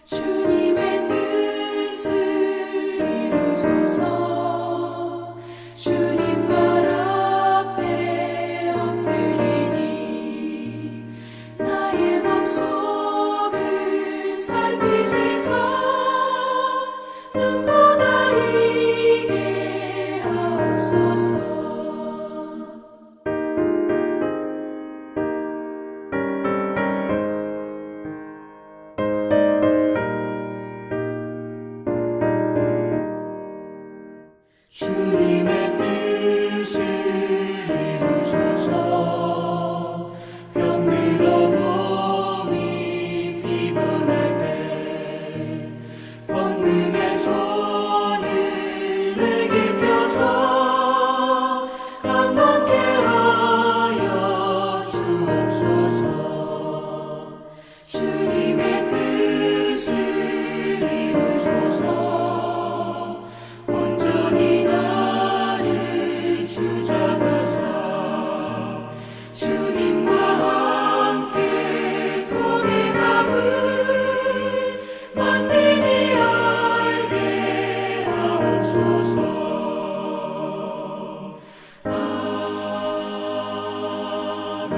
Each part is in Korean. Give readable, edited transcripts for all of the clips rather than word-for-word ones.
주님의 뜻을 이루소서. 주님 발 앞에 엎드리니 나의 맘속을 살피시사 눈보다 이게 하옵소서. 주님의 뜻을 이루소서. 병들어 몸이 피곤할 때 권능의 손을 내게 펴서 강건케 하여 주옵소서. 주님의 뜻을 이루소서. 온전히 나를 주장하사 주님과 함께 동행함을 만민이 알게 하옵소서. 아멘.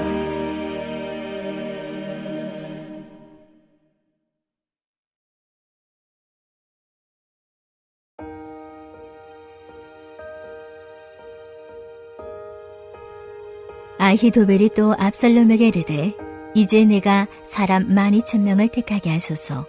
아히도벨이 또 압살롬에게 이르되 이제 내가 사람 12,000명을 택하게 하소서.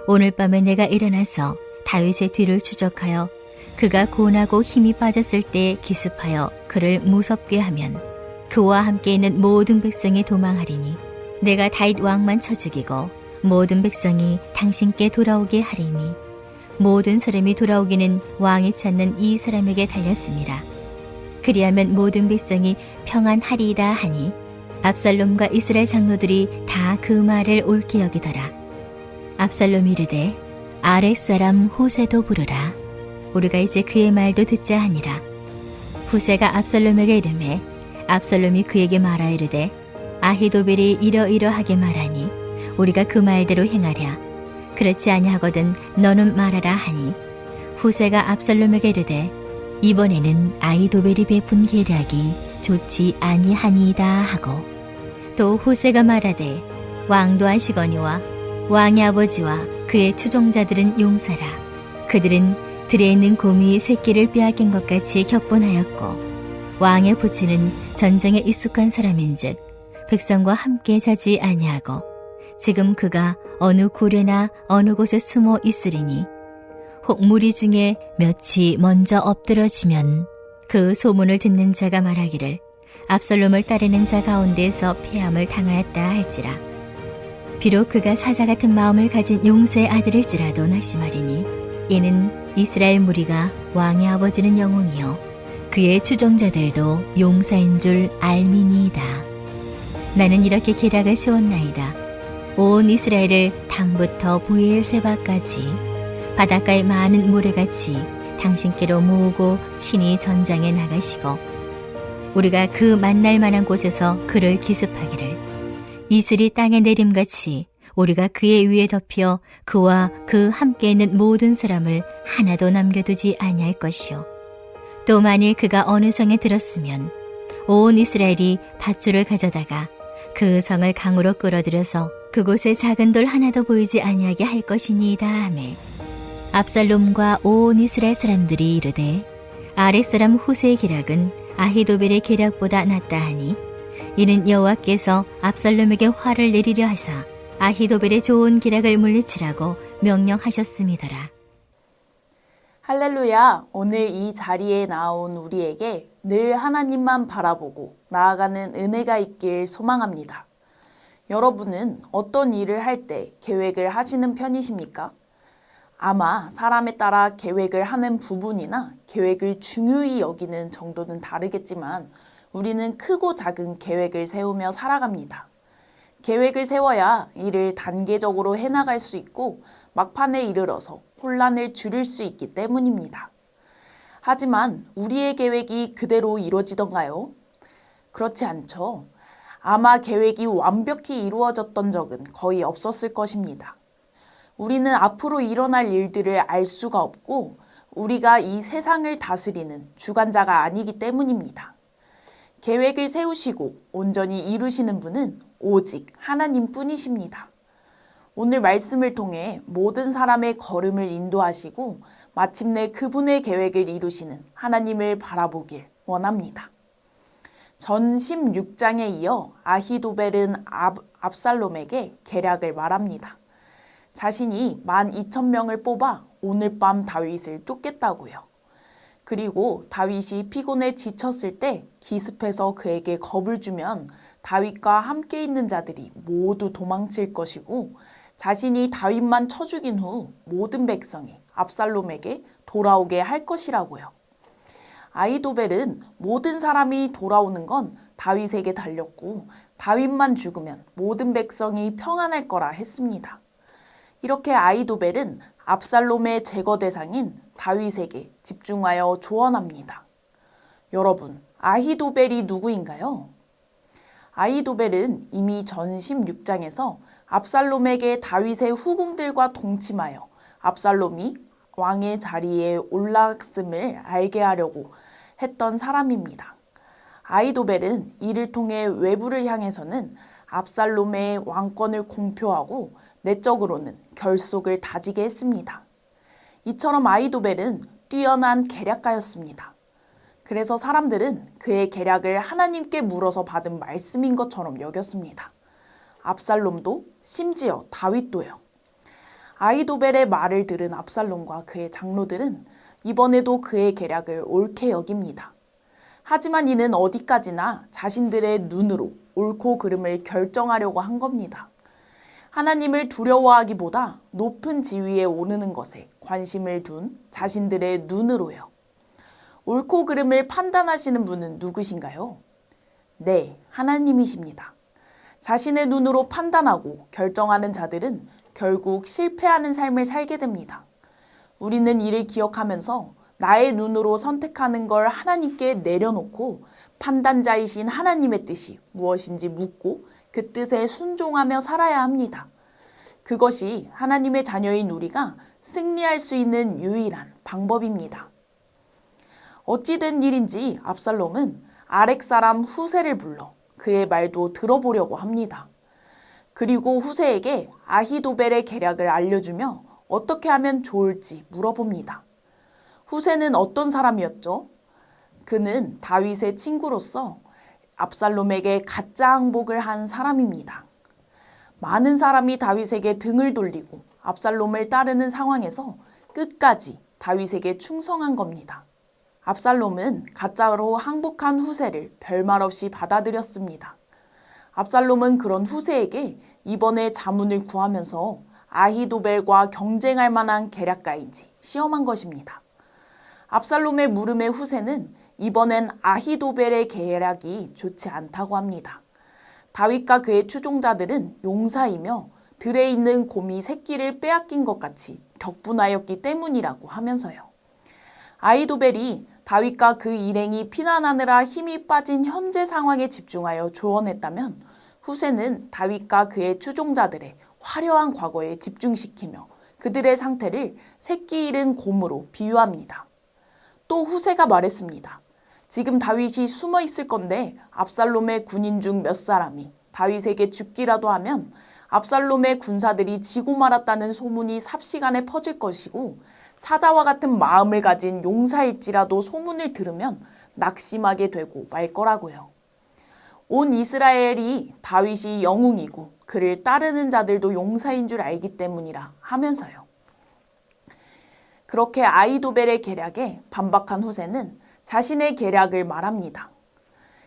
오늘 밤에 내가 일어나서 다윗의 뒤를 추적하여 그가 고나고 힘이 빠졌을 때 기습하여 그를 무섭게 하면 그와 함께 있는 모든 백성이 도망하리니 내가 다윗 왕만 쳐 죽이고 모든 백성이 당신께 돌아오게 하리니 모든 사람이 돌아오기는 왕이 찾는 이 사람에게 달렸습니다. 그리하면 모든 백성이 평안하리이다 하니 압살롬과 이스라엘 장로들이 다 그 말을 옳게 여기더라. 압살롬이 이르되 아랫사람 후세도 부르라. 우리가 이제 그의 말도 듣자 하니라. 후세가 압살롬에게 이르매 압살롬이 그에게 말하 이르되 아히도벨이 이러이러하게 말하니 우리가 그 말대로 행하랴. 그렇지 아니하거든 너는 말하라 하니 후세가 압살롬에게 이르되 이번에는 아히도벨이 베푼 계략이 좋지 아니하니이다 하고 또 후세가 말하되 왕도 하시거니와 왕의 아버지와 그의 추종자들은 용사라. 그들은 들에 있는 곰이 새끼를 빼앗긴 것 같이 격분하였고 왕의 부친은 전쟁에 익숙한 사람인즉 백성과 함께 자지 아니하고 지금 그가 어느 굴에나 어느 곳에 숨어 있으리니 혹 무리 중에 몇이 먼저 엎드러지면 그 소문을 듣는 자가 말하기를 압살롬을 따르는 자 가운데서 패함을 당하였다 할지라. 비록 그가 사자 같은 마음을 가진 용사의 아들일지라도 낙심하리니 이는 이스라엘 무리가 왕의 아버지는 영웅이요 그의 추종자들도 용사인 줄 알미니이다. 나는 이렇게 계략을 세웠나이다. 온 이스라엘을 담부터 부엘세바까지 바닷가의 많은 모래같이 당신께로 모으고 친히 전장에 나가시고 우리가 그 만날 만한 곳에서 그를 기습하기를 이슬이 땅에 내림같이 우리가 그의 위에 덮여 그와 그 함께 있는 모든 사람을 하나도 남겨두지 아니할 것이요 또 만일 그가 어느 성에 들었으면 온 이스라엘이 밧줄을 가져다가 그 성을 강으로 끌어들여서 그곳에 작은 돌 하나도 보이지 아니하게 할 것이니이다 하매 압살롬과 온 이스라엘 사람들이 이르되 아랫사람 후세의 계략은 아히도벨의 계략보다 낫다 하니 이는 여호와께서 압살롬에게 화를 내리려 하사 아히도벨의 좋은 계략을 물리치라고 명령하셨음이더라. 할렐루야! 오늘 이 자리에 나온 우리에게 늘 하나님만 바라보고 나아가는 은혜가 있길 소망합니다. 여러분은 어떤 일을 할 때 계획을 하시는 편이십니까? 아마 사람에 따라 계획을 하는 부분이나 계획을 중요히 여기는 정도는 다르겠지만 우리는 크고 작은 계획을 세우며 살아갑니다. 계획을 세워야 일을 단계적으로 해나갈 수 있고 막판에 이르러서 혼란을 줄일 수 있기 때문입니다. 하지만 우리의 계획이 그대로 이루어지던가요? 그렇지 않죠. 아마 계획이 완벽히 이루어졌던 적은 거의 없었을 것입니다. 우리는 앞으로 일어날 일들을 알 수가 없고 우리가 이 세상을 다스리는 주관자가 아니기 때문입니다. 계획을 세우시고 온전히 이루시는 분은 오직 하나님 뿐이십니다. 오늘 말씀을 통해 모든 사람의 걸음을 인도하시고 마침내 그분의 계획을 이루시는 하나님을 바라보길 원합니다. 전 16장에 이어 아히도벨은 압살롬에게 계략을 말합니다. 자신이 12,000명을 뽑아 오늘 밤 다윗을 쫓겠다고요. 그리고 다윗이 피곤해 지쳤을 때 기습해서 그에게 겁을 주면 다윗과 함께 있는 자들이 모두 도망칠 것이고 자신이 다윗만 쳐 죽인 후 모든 백성이 압살롬에게 돌아오게 할 것이라고요. 아히도벨은 모든 사람이 돌아오는 건 다윗에게 달렸고 다윗만 죽으면 모든 백성이 평안할 거라 했습니다. 이렇게 아히도벨은 압살롬의 제거 대상인 다윗에게 집중하여 조언합니다. 여러분, 아히도벨이 누구인가요? 아히도벨은 이미 전 16장에서 압살롬에게 다윗의 후궁들과 동침하여 압살롬이 왕의 자리에 올랐음을 알게 하려고 했던 사람입니다. 아히도벨은 이를 통해 외부를 향해서는 압살롬의 왕권을 공표하고 내적으로는 결속을 다지게 했습니다. 이처럼 아히도벨은 뛰어난 계략가였습니다. 그래서 사람들은 그의 계략을 하나님께 물어서 받은 말씀인 것처럼 여겼습니다. 압살롬도 심지어 다윗도요. 아히도벨의 말을 들은 압살롬과 그의 장로들은 이번에도 그의 계략을 옳게 여깁니다. 하지만 이는 어디까지나 자신들의 눈으로 옳고 그름을 결정하려고 한 겁니다. 하나님을 두려워하기보다 높은 지위에 오르는 것에 관심을 둔 자신들의 눈으로요. 옳고 그름을 판단하시는 분은 누구신가요? 네, 하나님이십니다. 자신의 눈으로 판단하고 결정하는 자들은 결국 실패하는 삶을 살게 됩니다. 우리는 이를 기억하면서 나의 눈으로 선택하는 걸 하나님께 내려놓고 판단자이신 하나님의 뜻이 무엇인지 묻고 그 뜻에 순종하며 살아야 합니다. 그것이 하나님의 자녀인 우리가 승리할 수 있는 유일한 방법입니다. 어찌된 일인지 압살롬은 아렉 사람 후세를 불러 그의 말도 들어보려고 합니다. 그리고 후세에게 아히도벨의 계략을 알려주며 어떻게 하면 좋을지 물어봅니다. 후세는 어떤 사람이었죠? 그는 다윗의 친구로서 압살롬에게 가짜 항복을 한 사람입니다. 많은 사람이 다윗에게 등을 돌리고 압살롬을 따르는 상황에서 끝까지 다윗에게 충성한 겁니다. 압살롬은 가짜로 항복한 후세를 별말 없이 받아들였습니다. 압살롬은 그런 후세에게 이번에 자문을 구하면서 아히도벨과 경쟁할 만한 계략가인지 시험한 것입니다. 압살롬의 물음에 후세는 이번엔 아히도벨의 계략이 좋지 않다고 합니다. 다윗과 그의 추종자들은 용사이며 들에 있는 곰이 새끼를 빼앗긴 것 같이 격분하였기 때문이라고 하면서요. 아히도벨이 다윗과 그 일행이 피난하느라 힘이 빠진 현재 상황에 집중하여 조언했다면 후세는 다윗과 그의 추종자들의 화려한 과거에 집중시키며 그들의 상태를 새끼 잃은 곰으로 비유합니다. 또 후세가 말했습니다. 지금 다윗이 숨어 있을 건데 압살롬의 군인 중 몇 사람이 다윗에게 죽기라도 하면 압살롬의 군사들이 지고 말았다는 소문이 삽시간에 퍼질 것이고 사자와 같은 마음을 가진 용사일지라도 소문을 들으면 낙심하게 되고 말 거라고요. 온 이스라엘이 다윗이 영웅이고 그를 따르는 자들도 용사인 줄 알기 때문이라 하면서요. 그렇게 아히도벨의 계략에 반박한 후세는 자신의 계략을 말합니다.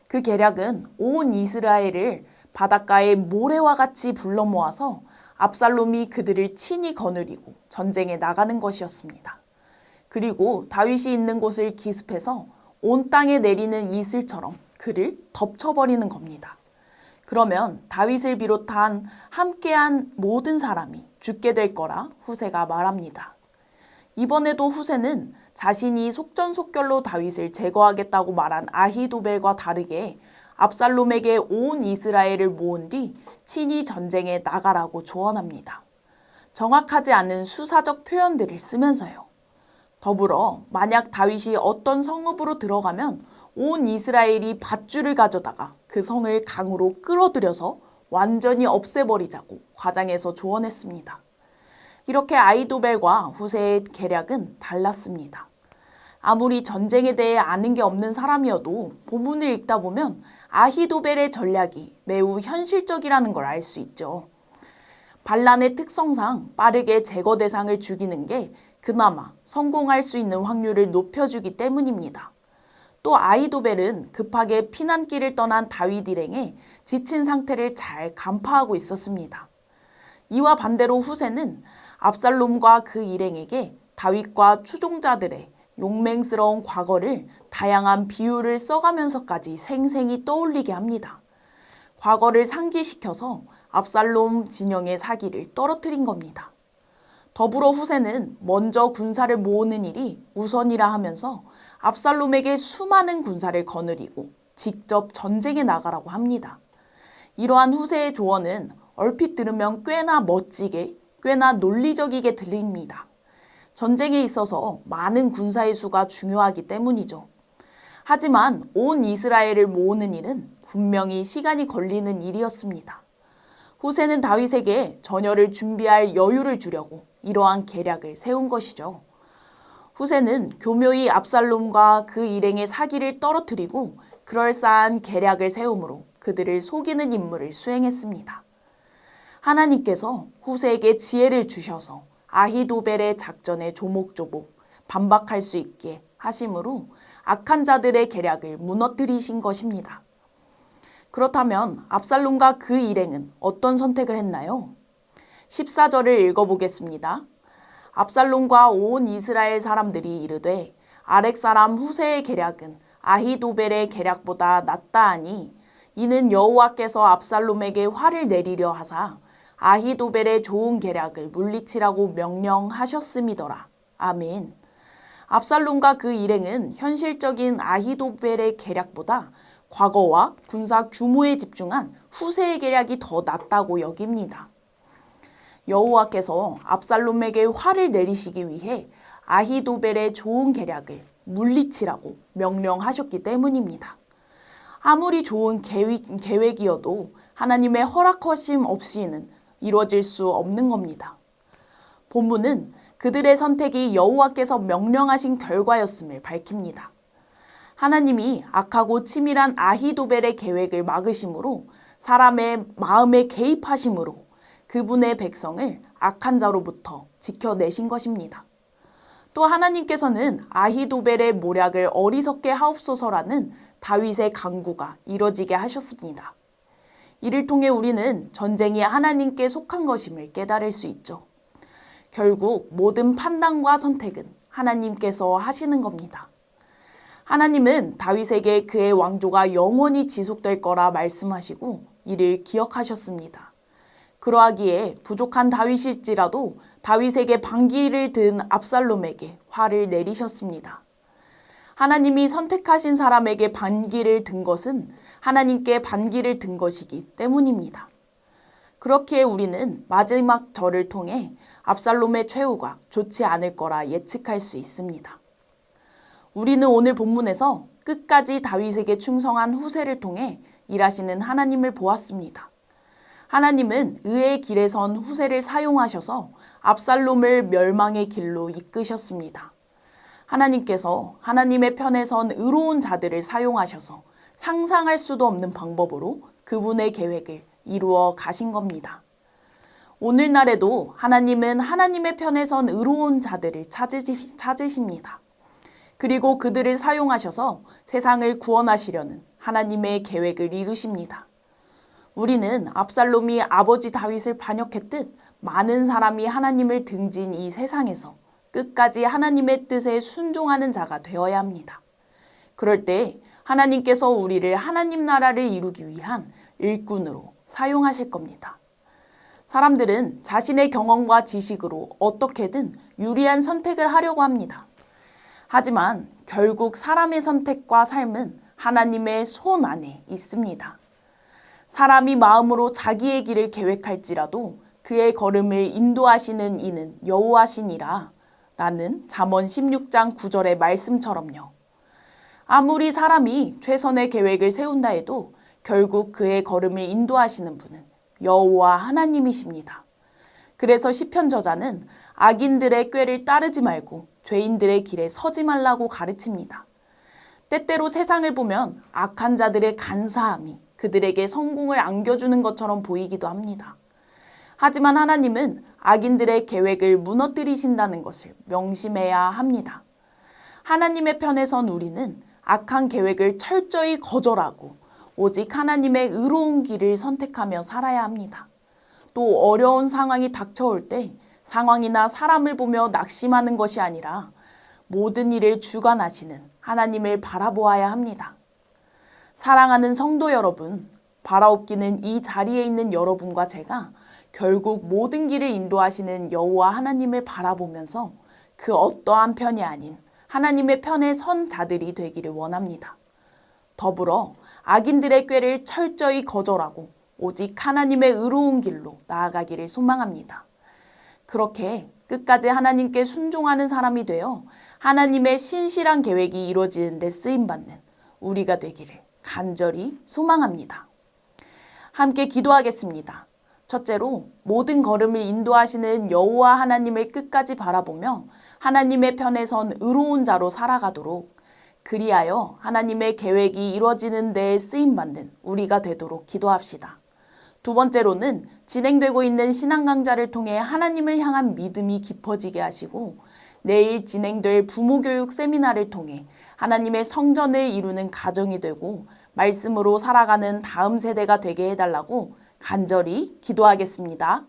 그 계략은 온 이스라엘을 바닷가에 모래와 같이 불러 모아서 압살롬이 그들을 친히 거느리고 전쟁에 나가는 것이었습니다. 그리고 다윗이 있는 곳을 기습해서 온 땅에 내리는 이슬처럼 그를 덮쳐버리는 겁니다. 그러면 다윗을 비롯한 함께한 모든 사람이 죽게 될 거라 후세가 말합니다. 이번에도 후세는 자신이 속전속결로 다윗을 제거하겠다고 말한 아히도벨과 다르게 압살롬에게 온 이스라엘을 모은 뒤 친히 전쟁에 나가라고 조언합니다. 정확하지 않은 수사적 표현들을 쓰면서요. 더불어 만약 다윗이 어떤 성읍으로 들어가면 온 이스라엘이 밧줄을 가져다가 그 성을 강으로 끌어들여서 완전히 없애버리자고 과장해서 조언했습니다. 이렇게 아히도벨과 후세의 계략은 달랐습니다. 아무리 전쟁에 대해 아는 게 없는 사람이어도 본문을 읽다 보면 아히도벨의 전략이 매우 현실적이라는 걸 알 수 있죠. 반란의 특성상 빠르게 제거 대상을 죽이는 게 그나마 성공할 수 있는 확률을 높여주기 때문입니다. 또 아히도벨은 급하게 피난길을 떠난 다윗 일행에 지친 상태를 잘 간파하고 있었습니다. 이와 반대로 후세는 압살롬과 그 일행에게 다윗과 추종자들의 용맹스러운 과거를 다양한 비유를 써가면서까지 생생히 떠올리게 합니다. 과거를 상기시켜서 압살롬 진영의 사기를 떨어뜨린 겁니다. 더불어 후세는 먼저 군사를 모으는 일이 우선이라 하면서 압살롬에게 수많은 군사를 거느리고 직접 전쟁에 나가라고 합니다. 이러한 후세의 조언은 얼핏 들으면 꽤나 멋지게, 꽤나 논리적이게 들립니다. 전쟁에 있어서 많은 군사의 수가 중요하기 때문이죠. 하지만 온 이스라엘을 모으는 일은 분명히 시간이 걸리는 일이었습니다. 후세는 다윗에게 전열을 준비할 여유를 주려고 이러한 계략을 세운 것이죠. 후세는 교묘히 압살롬과 그 일행의 사기를 떨어뜨리고 그럴싸한 계략을 세우므로 그들을 속이는 임무를 수행했습니다. 하나님께서 후세에게 지혜를 주셔서 아히도벨의 작전에 조목조목 반박할 수 있게 하심으로 악한 자들의 계략을 무너뜨리신 것입니다. 그렇다면 압살롬과 그 일행은 어떤 선택을 했나요? 14절을 읽어보겠습니다. 압살롬과 온 이스라엘 사람들이 이르되 아렉 사람 후세의 계략은 아히도벨의 계략보다 낫다 하니 이는 여호와께서 압살롬에게 화를 내리려 하사 아히도벨의 좋은 계략을 물리치라고 명령하셨음이더라. 아멘. 압살롬과 그 일행은 현실적인 아히도벨의 계략보다 과거와 군사 규모에 집중한 후세의 계략이 더 낫다고 여깁니다. 여호와께서 압살롬에게 화를 내리시기 위해 아히도벨의 좋은 계략을 물리치라고 명령하셨기 때문입니다. 아무리 좋은 계획이어도 하나님의 허락하심 없이는 이루어질 수 없는 겁니다. 본문은 그들의 선택이 여호와께서 명령하신 결과였음을 밝힙니다. 하나님이 악하고 치밀한 아히도벨의 계획을 막으심으로 사람의 마음에 개입하심으로 그분의 백성을 악한 자로부터 지켜내신 것입니다. 또 하나님께서는 아히도벨의 모략을 어리석게 하옵소서라는 다윗의 간구가 이뤄지게 하셨습니다. 이를 통해 우리는 전쟁이 하나님께 속한 것임을 깨달을 수 있죠. 결국 모든 판단과 선택은 하나님께서 하시는 겁니다. 하나님은 다윗에게 그의 왕조가 영원히 지속될 거라 말씀하시고 이를 기억하셨습니다. 그러하기에 부족한 다윗일지라도 다윗에게 반기를 든 압살롬에게 화를 내리셨습니다. 하나님이 선택하신 사람에게 반기를 든 것은 하나님께 반기를 든 것이기 때문입니다. 그렇기에 우리는 마지막 절을 통해 압살롬의 최후가 좋지 않을 거라 예측할 수 있습니다. 우리는 오늘 본문에서 끝까지 다윗에게 충성한 후세를 통해 일하시는 하나님을 보았습니다. 하나님은 의의 길에 선 후세를 사용하셔서 압살롬을 멸망의 길로 이끄셨습니다. 하나님께서 하나님의 편에 선 의로운 자들을 사용하셔서 상상할 수도 없는 방법으로 그분의 계획을 이루어 가신 겁니다. 오늘날에도 하나님은 하나님의 편에 선 의로운 자들을 찾으십니다. 그리고 그들을 사용하셔서 세상을 구원하시려는 하나님의 계획을 이루십니다. 우리는 압살롬이 아버지 다윗을 반역했듯 많은 사람이 하나님을 등진 이 세상에서 끝까지 하나님의 뜻에 순종하는 자가 되어야 합니다. 그럴 때 하나님께서 우리를 하나님 나라를 이루기 위한 일꾼으로 사용하실 겁니다. 사람들은 자신의 경험과 지식으로 어떻게든 유리한 선택을 하려고 합니다. 하지만 결국 사람의 선택과 삶은 하나님의 손 안에 있습니다. 사람이 마음으로 자기의 길을 계획할지라도 그의 걸음을 인도하시는 이는 여호와시니라 라는 잠언 16장 9절의 말씀처럼요. 아무리 사람이 최선의 계획을 세운다 해도 결국 그의 걸음을 인도하시는 분은 여호와 하나님이십니다. 그래서 시편 저자는 악인들의 꾀를 따르지 말고 죄인들의 길에 서지 말라고 가르칩니다. 때때로 세상을 보면 악한 자들의 간사함이 그들에게 성공을 안겨주는 것처럼 보이기도 합니다. 하지만 하나님은 악인들의 계획을 무너뜨리신다는 것을 명심해야 합니다. 하나님의 편에 선 우리는 악한 계획을 철저히 거절하고 오직 하나님의 의로운 길을 선택하며 살아야 합니다. 또 어려운 상황이 닥쳐올 때 상황이나 사람을 보며 낙심하는 것이 아니라 모든 일을 주관하시는 하나님을 바라보아야 합니다. 사랑하는 성도 여러분, 바라옵기는 이 자리에 있는 여러분과 제가 결국 모든 길을 인도하시는 여호와 하나님을 바라보면서 그 어떠한 편이 아닌 하나님의 편에 선 자들이 되기를 원합니다. 더불어 악인들의 꾀를 철저히 거절하고 오직 하나님의 의로운 길로 나아가기를 소망합니다. 그렇게 끝까지 하나님께 순종하는 사람이 되어 하나님의 신실한 계획이 이루어지는 데 쓰임받는 우리가 되기를 간절히 소망합니다. 함께 기도하겠습니다. 첫째로 모든 걸음을 인도하시는 여호와 하나님을 끝까지 바라보며 하나님의 편에 선 의로운 자로 살아가도록 그리하여 하나님의 계획이 이루어지는 데에 쓰임받는 우리가 되도록 기도합시다. 두 번째로는 진행되고 있는 신앙 강좌를 통해 하나님을 향한 믿음이 깊어지게 하시고 내일 진행될 부모교육 세미나를 통해 하나님의 성전을 이루는 가정이 되고 말씀으로 살아가는 다음 세대가 되게 해달라고 간절히 기도하겠습니다.